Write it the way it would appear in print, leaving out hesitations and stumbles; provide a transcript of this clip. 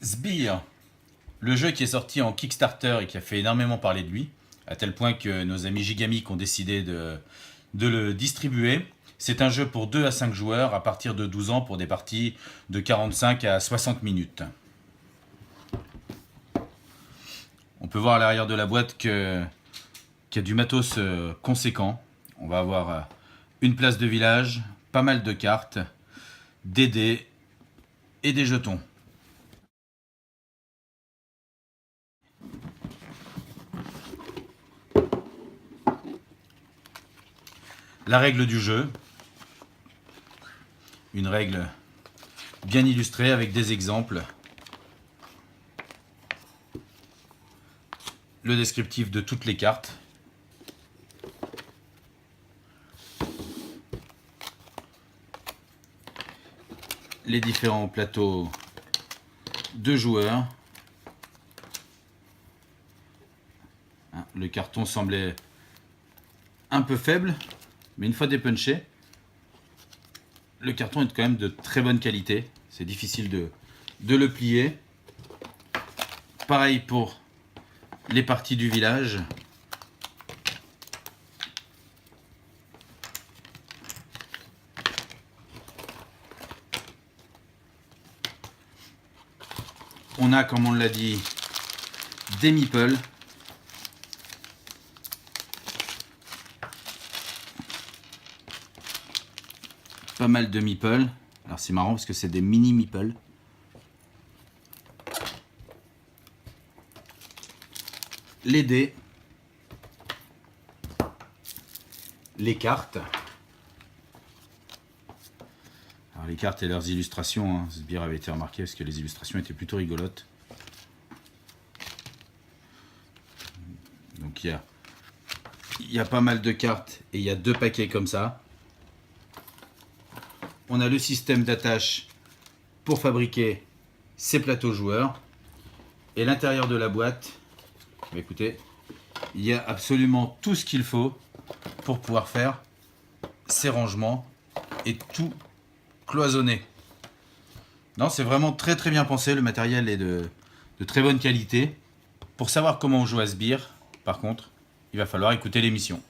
Sbire, le jeu qui est sorti en Kickstarter et qui a fait énormément parler de lui, à tel point que nos amis Gigamic ont décidé de le distribuer. C'est un jeu pour 2 à 5 joueurs à partir de 12 ans pour des parties de 45 à 60 minutes. On peut voir à l'arrière de la boîte qu'il y a du matos conséquent. On va avoir une place de village, pas mal de cartes, des dés et des jetons. La règle du jeu, une règle bien illustrée avec des exemples. Le descriptif de toutes les cartes. Les différents plateaux de joueurs. Le carton semblait un peu faible, mais une fois dépunché, le carton est quand même de très bonne qualité. C'est difficile de le plier. Pareil pour les parties du village. On a, comme on l'a dit, des meeples. Pas mal de meeples. Alors c'est marrant parce que c'est des mini meeples. Les dés. Les cartes. Alors les cartes et leurs illustrations, hein, Sbire avait été remarqué parce que les illustrations étaient plutôt rigolotes. Donc il y a pas mal de cartes et il y a 2 paquets comme ça. On a le système d'attache pour fabriquer ces plateaux joueurs. Et l'intérieur de la boîte, écoutez, il y a absolument tout ce qu'il faut pour pouvoir faire ces rangements et tout cloisonner. Non, c'est vraiment très très bien pensé. Le matériel est de très bonne qualité. Pour savoir comment on joue à Sbire, par contre, il va falloir écouter l'émission.